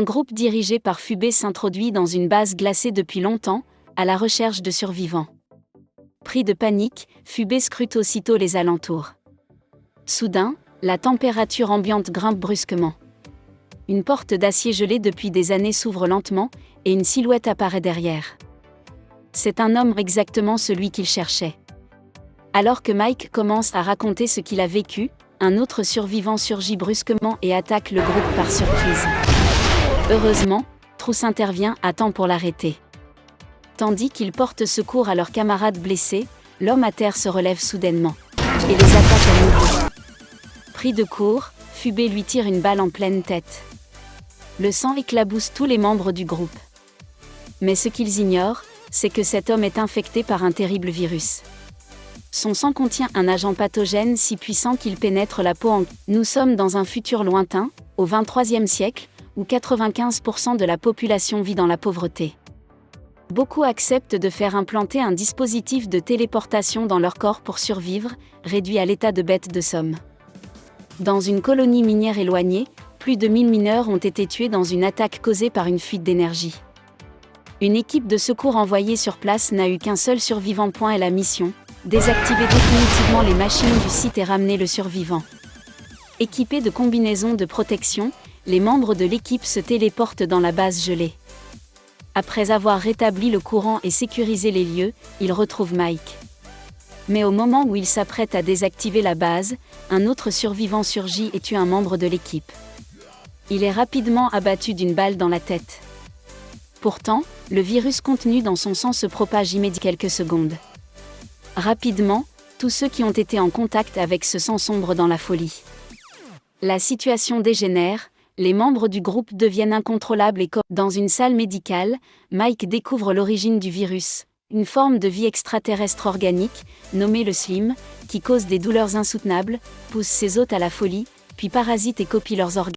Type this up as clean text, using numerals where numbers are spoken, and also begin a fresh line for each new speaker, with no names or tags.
Un groupe dirigé par Phubé s'introduit dans une base glacée depuis longtemps, à la recherche de survivants. Pris de panique, Phubé scrute aussitôt les alentours. Soudain, la température ambiante grimpe brusquement. Une porte d'acier gelé depuis des années s'ouvre lentement, et une silhouette apparaît derrière. C'est un homme exactement celui qu'il cherchait. Alors que Mike commence à raconter ce qu'il a vécu, un autre survivant surgit brusquement et attaque le groupe par surprise. Heureusement, Trousse intervient à temps pour l'arrêter. Tandis qu'ils portent secours à leurs camarades blessés, l'homme à terre se relève soudainement et les attaque à nouveau. Pris de court, Phubé lui tire une balle en pleine tête. Le sang éclabousse tous les membres du groupe. Mais ce qu'ils ignorent, c'est que cet homme est infecté par un terrible virus. Son sang contient un agent pathogène si puissant qu'il pénètre la peau en... Nous sommes dans un futur lointain, au XXIIIe siècle, où 95% de la population vit dans la pauvreté. Beaucoup acceptent de faire implanter un dispositif de téléportation dans leur corps pour survivre, réduit à l'état de bêtes de somme. Dans une colonie minière éloignée, plus de 1000 mineurs ont été tués dans une attaque causée par une fuite d'énergie. Une équipe de secours envoyée sur place n'a eu qu'un seul survivant. Et la mission, désactiver définitivement les machines du site et ramener le survivant. Équipés de combinaisons de protection, les membres de l'équipe se téléportent dans la base gelée. Après avoir rétabli le courant et sécurisé les lieux, ils retrouvent Mike. Mais au moment où ils s'apprêtent à désactiver la base, un autre survivant surgit et tue un membre de l'équipe. Il est rapidement abattu d'une balle dans la tête. Pourtant, le virus contenu dans son sang se propage immédiatement quelques secondes. Rapidement, tous ceux qui ont été en contact avec ce sang sombrent dans la folie. La situation dégénère, les membres du groupe deviennent incontrôlables et dans une salle médicale, Mike découvre l'origine du virus, une forme de vie extraterrestre organique, nommée le Slim, qui cause des douleurs insoutenables, pousse ses hôtes à la folie, puis parasite et copie leurs organes.